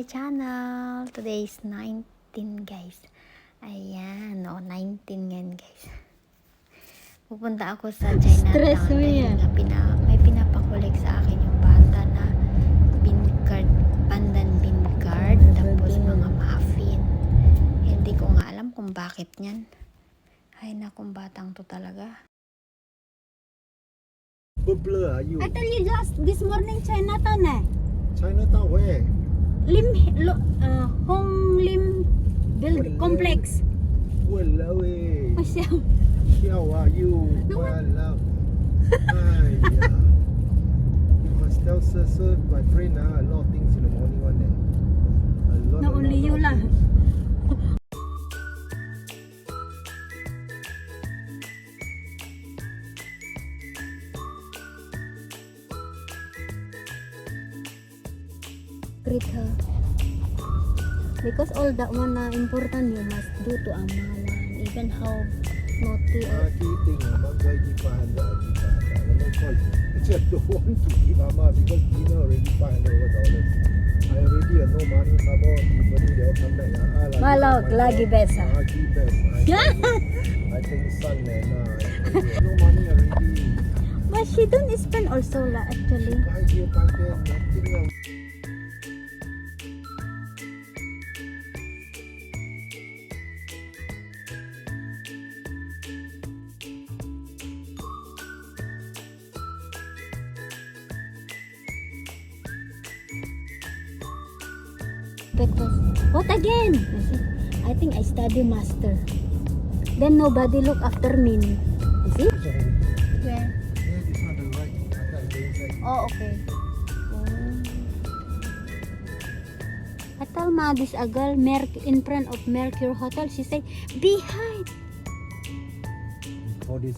my channel. Today is 19 guys. Ayan, 19 yan guys. Pupunta ako sa Chinatown. Stress mo yan. May pinapakulik sa akin yung bata na bean card, pandan bean card, tapos mga muffin. Hindi ko nga alam kung bakit yan. Ay nakong batang to talaga. What blur are you? I tell you just this morning Chinatown Chinatown where? Hong Lim Build Complex. Walao eh. Masya. Xiao are you? Walao. Aiya. You must tell Sir, my friend, a lot of things in the morning one day. Not only you lah. Greet her. Because all that one na important you must do to amalan. Even how naughty or Keeping among guy give 500, I give 500. No choice. I just don't want to give Mama because dinner already $500 over. I already have no money. Some more people they all come back. Malog, lagi besa. Lagi besa. I think son and no money already. but she don't spend also lah actually. Guys here pakai nothing. Because what again? I said, I think I study master. Then nobody look after me. You see? Where? Yeah, this one the right. I got the inside. Oh, okay. I tell Ma this a girl in front of Mercure Hotel. She say behind. For this.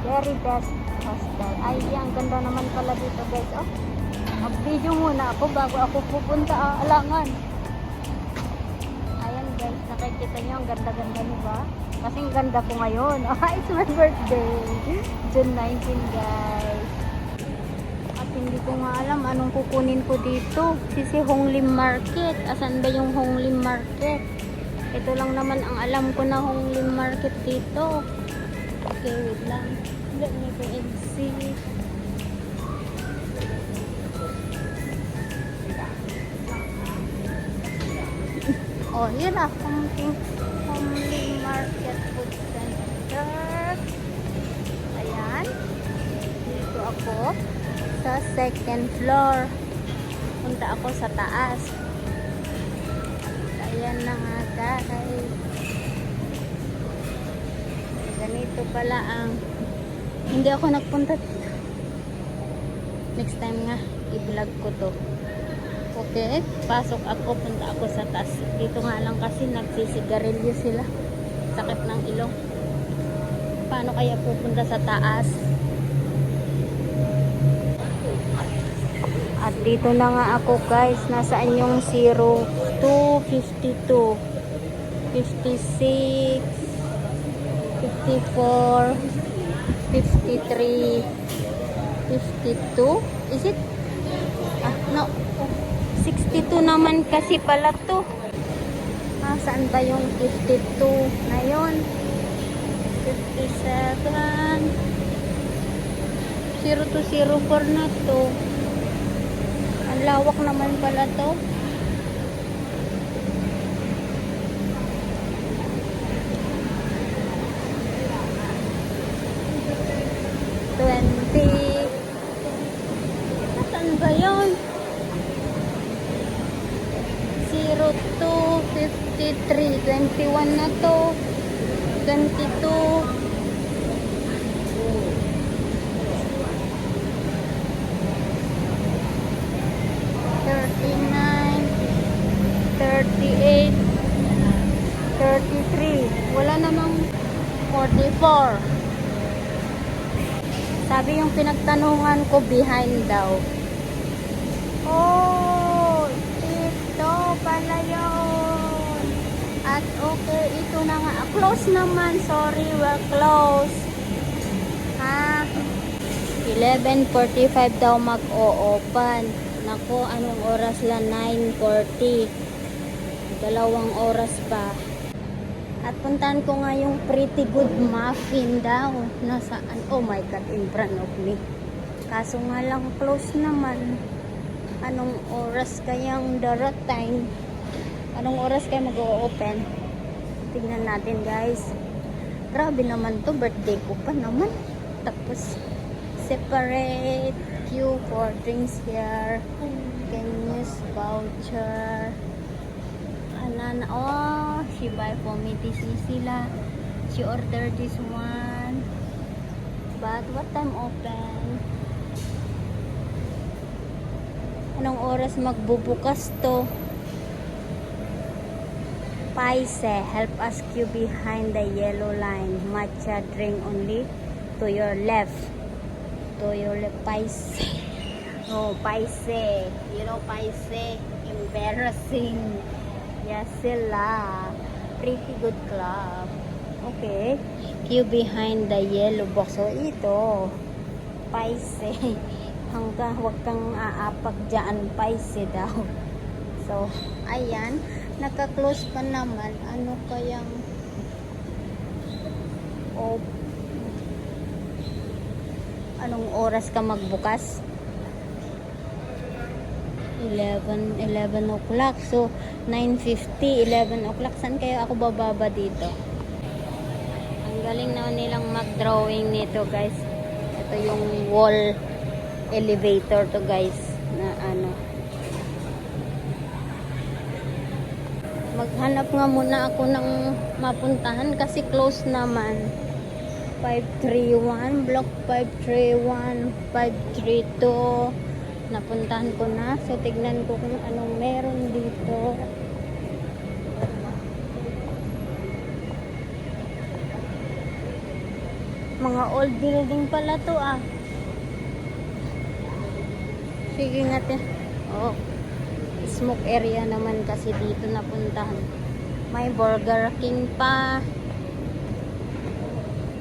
Very best hostel. Ay, ang ganda naman pala dito guys. Oh, mag-video muna ako bago ako pupunta Alangan. Ayan guys, nakikita nyo ang ganda-ganda nyo ba? Kasi ang ganda ko ngayon. It's my birthday. June 19 guys. At hindi ko nga alam anong kukunin ko dito. Si Hong Lim Market. Asan ba yung Hong Lim Market? Ito lang naman ang alam ko na Hong Lim Market dito. Okay, wait lang. Let me go and see. Oh, yun na. Hong Lim Market Food Center. Ayan. Dito ako sa second floor. Punta ako sa taas. Ayan na nga guys. Ganito pala ang hindi ako nagpunta dito. Next time nga i-vlog ko to. Okay, pasok ako, punta ako sa taas. Dito nga lang kasi nagsisigarilyo sila. Sakit ng ilong. Paano kaya pupunta sa taas? At dito na nga ako guys. Nasaan yung 02, 52, 56, 54, 53, 52. Is it? No. 62 naman kasi pala to. Saan ba yung 52 na yun? 57. 0204 na to. Ang lawak naman pala to. Saan ba yun? 02, 53, 21 na to. 22. 39, 38, 33. Wala namang 44. Sabi yung pinagtanungan ko behind daw. Oh, ito pala yun. At okay, ito na nga. Close naman. Sorry, we're close. 11:45 daw mag-o-open. Nako, anong oras lang? 9:40. 2 oras pa. At puntahan ko nga yung Pretty Good Muffin daw. Nasaan? Oh my God, in front of me. Kaso nga lang, close naman. Anong oras kayang darating? Anong oras kaya mag-o-open? Tingnan natin, guys. Grabe naman to, birthday ko pa naman. Tapos, separate queue for drinks here. Can use voucher. Anana, oh, she buy for me this is sila. She ordered this one. But what time open? Anong oras magbubukas to? Paise, help us queue behind the yellow line. Matcha drink only to your left. To your left, Paise. Oh, Paise. You know, Paise. Embarrassing. Yes, sila. Pretty Good Club. Okay. Queue behind the yellow box. So, ito. Paise. Hanggang huwag kang aapag dyan. Paise daw. So, ayan. Naka-close pa naman. Ano kayang anong oras ka magbukas? 11 o'clock. So, 9:50, 11 o'clock. Saan kayo ako bababa dito? Ang galing na nilang mag-drawing nito, guys. Ito yung wall elevator to, guys. Na ano. Maghanap nga muna ako ng mapuntahan kasi close naman. 531, block 531, 532. Napuntahan ko na. So, tignan ko kung anong meron dito. Mga old building pala to ah. Sige nga te. Oh. Smoke area naman kasi dito napuntahan. May Burger King pa.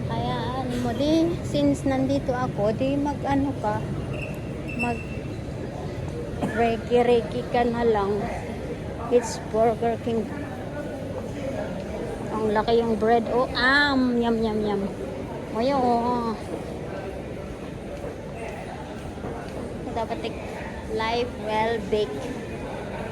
Kaya ano mo di, since nandito ako, di mag-ano ka, mag reiki ka na lang. It's Burger King. Ang laki yung bread. Oh, yum yum yum. Moyo. Dapat live well baked.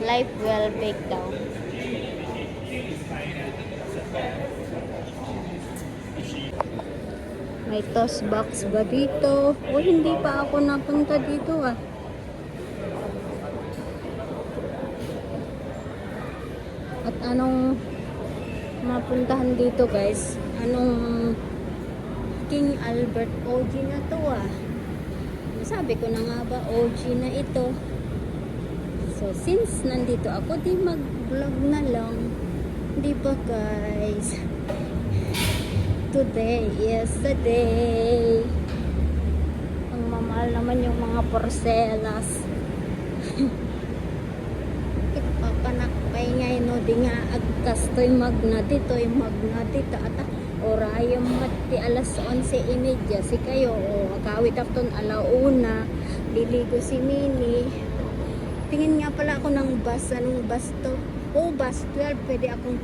Live well baked daw. May toast box ba dito? O hindi pa ako napunta dito ah. At anong mapuntahan dito guys? Anong King Albert OG na to ah. Sabi ko na nga ba OG na ito. So, since nandito ako, di mag-vlog na lang. Di ba, guys? Today is the day. Ang mamahal naman yung mga porcelas. Ipapanakpay ngayon, no? Di nga agkas to'y magna dito'y magna dito. At orayang mati alas 11:30. Si kayo, kawit afton alauna. Liligo si Mini. Tingin nga pala ako ng bus. Anong bus to? Oh, bus 12. Pwede akong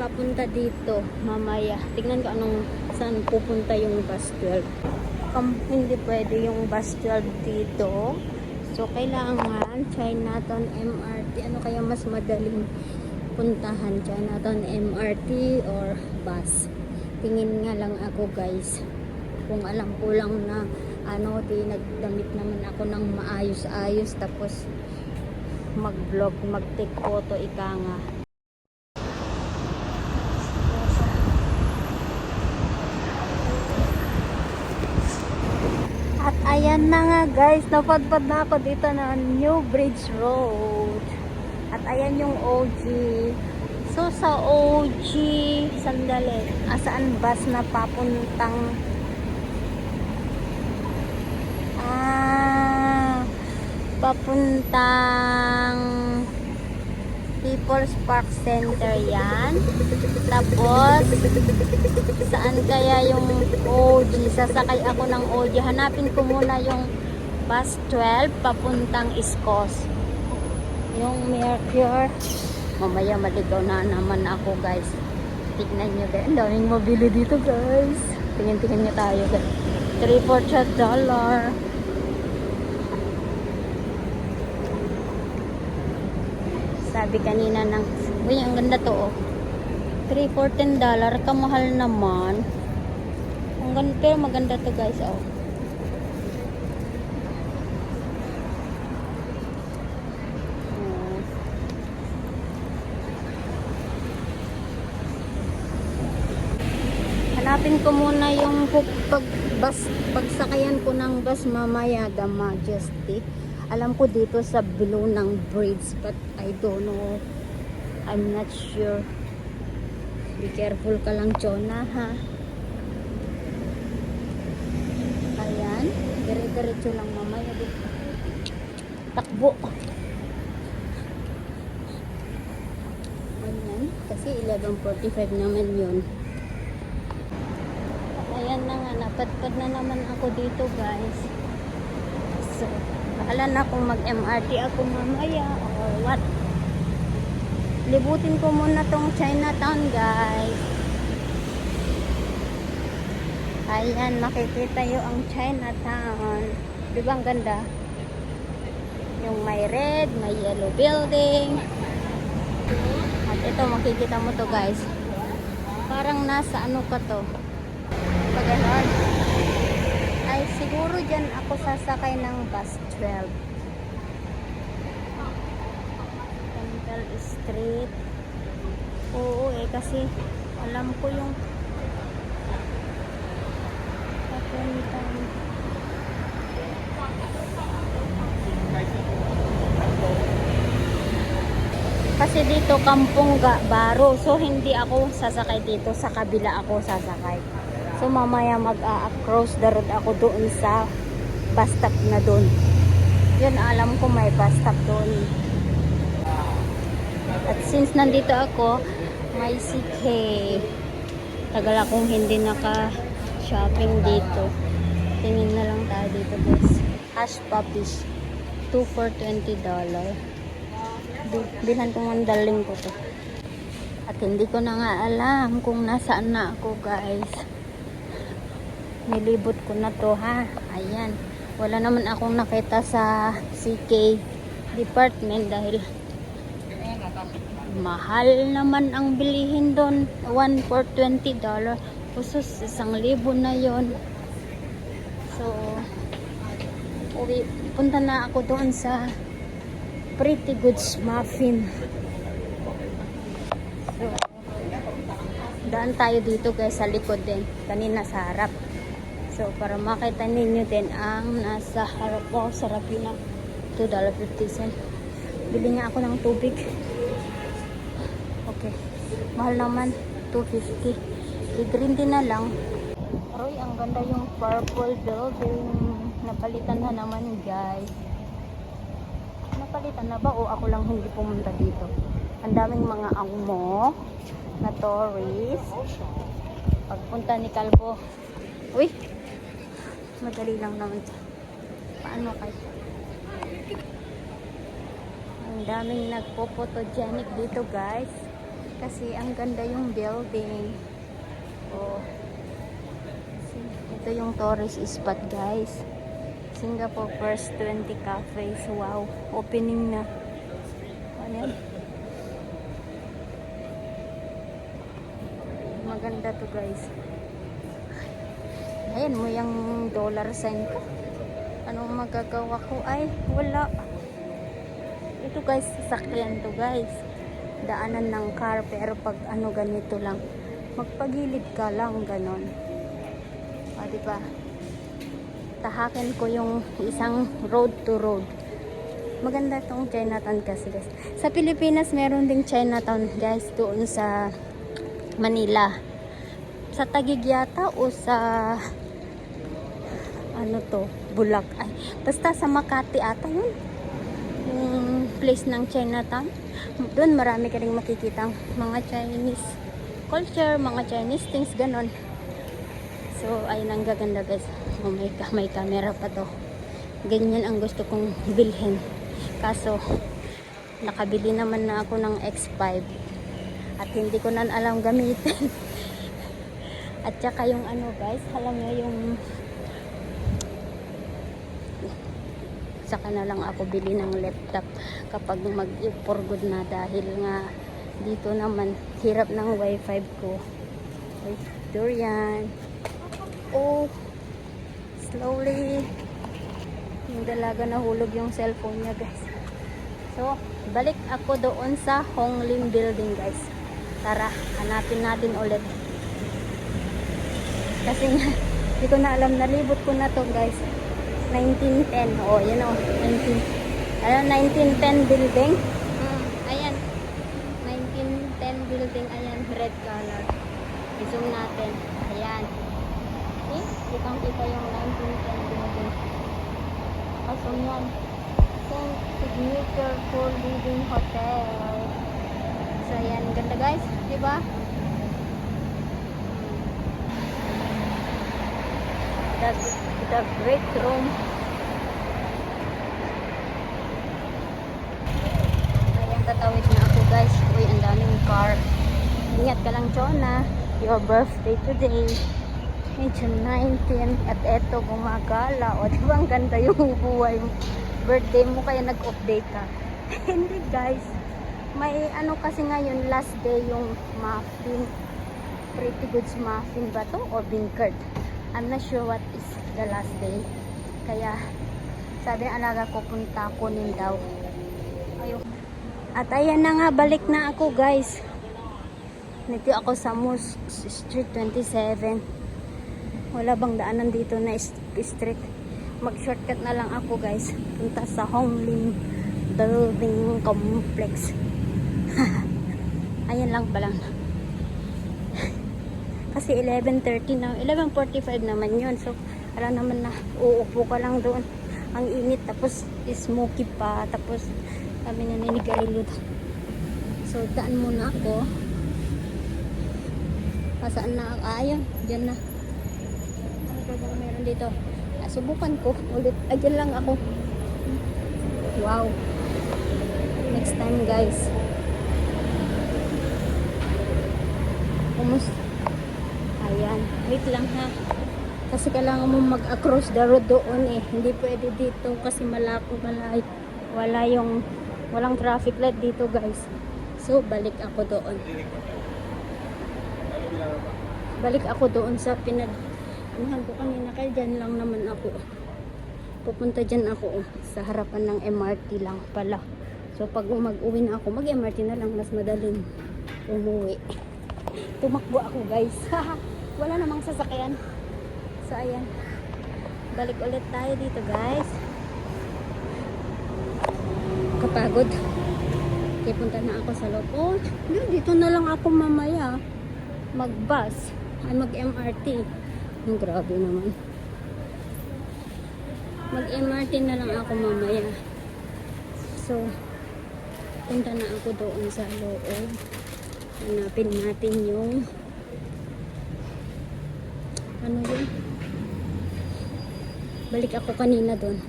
papunta dito mamaya. Tingnan ko saan pupunta yung bus 12. Hindi pwede yung bus 12 dito. So, kailangan Chinatown MRT. Ano kaya mas madaling puntahan? Chinatown MRT or bus? Tingin nga lang ako guys. Kung alam ko lang na di nagdamit naman ako ng maayos-ayos tapos mag-vlog, mag-take photo, ika nga. At ayan na nga guys, napadpad na ako dito na New Bridge Road. At ayan yung OG. So sa OG, sandali, saan bus na papuntang papuntang People's Park Center yan. Tapos saan kaya yung OG? Sasakay ako ng OG. Hanapin ko muna yung bus 12 papuntang Iskos. Yung Mercure. Mamaya maligaw na naman ako guys. Tignan nyo guys. Ang daming mabili dito guys. Tingin-tingin nyo tayo guys. $3 $4. Sabi kanina ng, uy, ang ganda to oh. $3 $14, kamahal naman. Ang ganda, pero maganda to guys oh. Hanapin ko muna yung pagsakayan ko ng bus mamaya, The Majesty. Alam ko dito sa below ng bridge, but I don't know. I'm not sure. Be careful ka lang, Chona, ha? Ayan. Dire-diretso lang mamaya dito. Takbo. Ayan. Kasi 11:45 naman yun. Ayan na nga. Napadpad na naman ako dito, guys. So, bahala na kung mag-MRT ako mamaya or what. Libutin ko muna tong Chinatown guys. Ayan, makikita yung ang Chinatown. Diba ang ganda? Yung may red, may yellow building. At ito, makikita mo to guys. Parang nasa ano ka to. Paganon. Ay, siguro dyan ako sasakay ng bus 12. Temple Street. Oo kasi alam ko yung papuntan. Kasi dito Kampong Baro. So hindi ako sasakay dito, sa kabila ako sasakay. So mamaya mag-cross the road ako doon sa bus stop na doon. Yun, alam ko may bus stop doon. At since nandito ako, may CK. Tagal akong hindi naka-shopping dito. Tingin na lang tayo dito guys. Hush Puppies. 2 for $20. Bilhan ko ng daling ko to. At hindi ko na nga alam kung nasaan na ako guys. Nilibot ko na to ha. Ayan. Wala naman akong nakita sa CK department dahil mahal naman ang bilihin doon. 1 for $20. Kusos 1,000 na yon. So punta na ako doon sa Pretty Goods Muffin. So daan tayo dito guys sa likod din. Kanina sa harap. So para makita ninyo din ang nasa harap ko. Sarap yun na $2.50. Bili nga ako ng tubig. Okay. Mahal naman. $2.50. I-green din na lang. Aroy, ang ganda yung purple building. Napalitan na naman guys. Napalitan na ba o ako lang hindi pumunta dito? Ang daming mga angmo na tourist. Pagpunta ni Kalbo. Uy! Madali lang naman. Paano kayo? Ang daming nagpo-photogenic dito guys. Kasi ang ganda yung building. Oh. Ito yung tourist spot guys. Singapore First 20 Cafes. Wow. Opening na. Ano yan? Maganda to guys. Ayan mo yung dollar sign ko. Anong magagawa ko? Ay, wala. Ito guys, sasakyan to guys. Daanan ng car, pero pag ano ganito lang, magpagilid ka lang, ganon. O, diba? Tahakin ko yung isang road to road. Maganda tong Chinatown kasi guys. Sa Pilipinas, meron ding Chinatown guys, doon sa Manila. Sa Taguig yata o sa ano to, Bulak. Ay, basta sa Makati ata yun. Yung place ng Chinatown. Doon marami ka rin makikitang mga Chinese culture, mga Chinese things, ganon. So, ayun ang gaganda guys. Oh, may camera pa to. Ganyan ang gusto kong bilhin. Kaso, nakabili naman na ako ng X5. At hindi ko na alam gamitin. At saka yung ano guys, alam nyo yung saka na lang ako bili ng laptop kapag mag-for good na dahil nga dito naman hirap ng wifi ko. Wait, durian. Oh, slowly. Yung dalaga nahulog yung cellphone niya guys. So, balik ako doon sa Honglim building guys. Tara, hanapin natin ulit. Kasi nga, hindi ko na alam, nalibot ko na to guys. 1910. Oh, yan o. 1910 building. Ayan. 1910 building. Ayan, red color. I-zoom natin. Ayan. See? Kitang-kita yung 1910 building. So, yan. St. Signature for Living Hotel. So, ayan. Ganda guys. Diba? That's the great room. Ayan, tatawid na ako guys. Uy, ang daming car. Ingat ka lang, Chona. Your birthday today. June 19. At eto, gumagala. O, diba ang ganda yung buhay mo? Birthday mo, kaya nag-update ka. Hindi guys. May ano kasi ngayon, last day yung muffin. Pretty Goods muffin ba to? O bean curd? I'm not sure what is the last day. Kaya, sabi ng alaga ko, punta kunin daw. Ayun. At ayan na nga, balik na ako guys. Nito ako sa Moose Street 27. Wala bang daanan dito na street? Mag-shortcut na lang ako guys. Punta sa Honglim Building Complex. Ayan lang pala. Kasi 11:30 na, 11:45 naman yun. So, alam naman na uupo ka lang doon. Ang init, tapos smoky pa, tapos kami naninigarilyo. So, daan muna ako. Saan na ako? Ayun, dyan na. Ano ba bang meron dito? Subukan ko ulit. Dyan lang ako. Wow. Next time guys. Kumusta? Ayan, wait lang ha. Kasi kailangan mo mag-across the road doon eh. Hindi pwede dito kasi walang traffic light dito guys. So, balik ako doon. Balik ako doon sa anuhan ko kanina. Kaya dyan lang naman ako. Pupunta dyan ako sa harapan ng MRT lang pala. So, pag mag-uwi na ako, mag-MRT na lang. Mas madaling umuwi. Tumakbo ako guys. Wala namang sasakyan. So, ayan. Balik ulit tayo dito, guys. Kapagod. Kaya punta na ako sa loob. Oh, dito na lang ako mamaya. Mag-bus. Ay, mag-MRT. Grabe naman. Mag-MRT na lang ako mamaya. So, punta na ako doon sa loob. Hanapin natin yung ano yun? Balik ako kanina doon.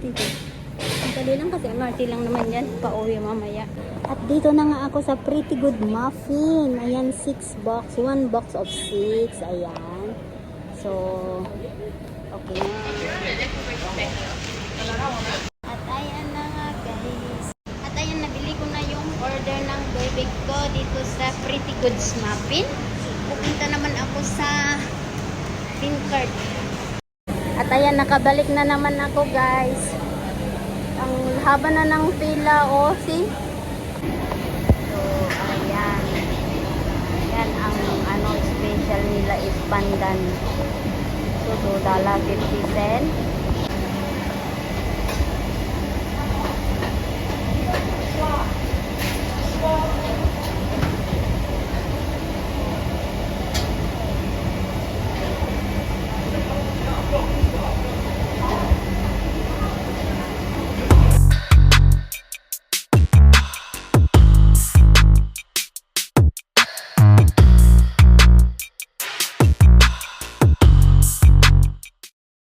Dito. Ang dali lang kasi MRT lang naman yan. Pauwi mamaya. At dito na nga ako sa Pretty Good Muffin. Ayan, 6 box. 1 box of 6. Ayan. So, okay na. At ayan na nga guys. At ayan, nabili ko na yung order ng baby ko dito sa Pretty Goods Muffin. Pupunta naman ako sa Pincard. At ayan, nakabalik na naman ako guys. Ang haba na ng pila, oh, see? So, ayan. Ayan, ang special nila is pandan. So, $2.50.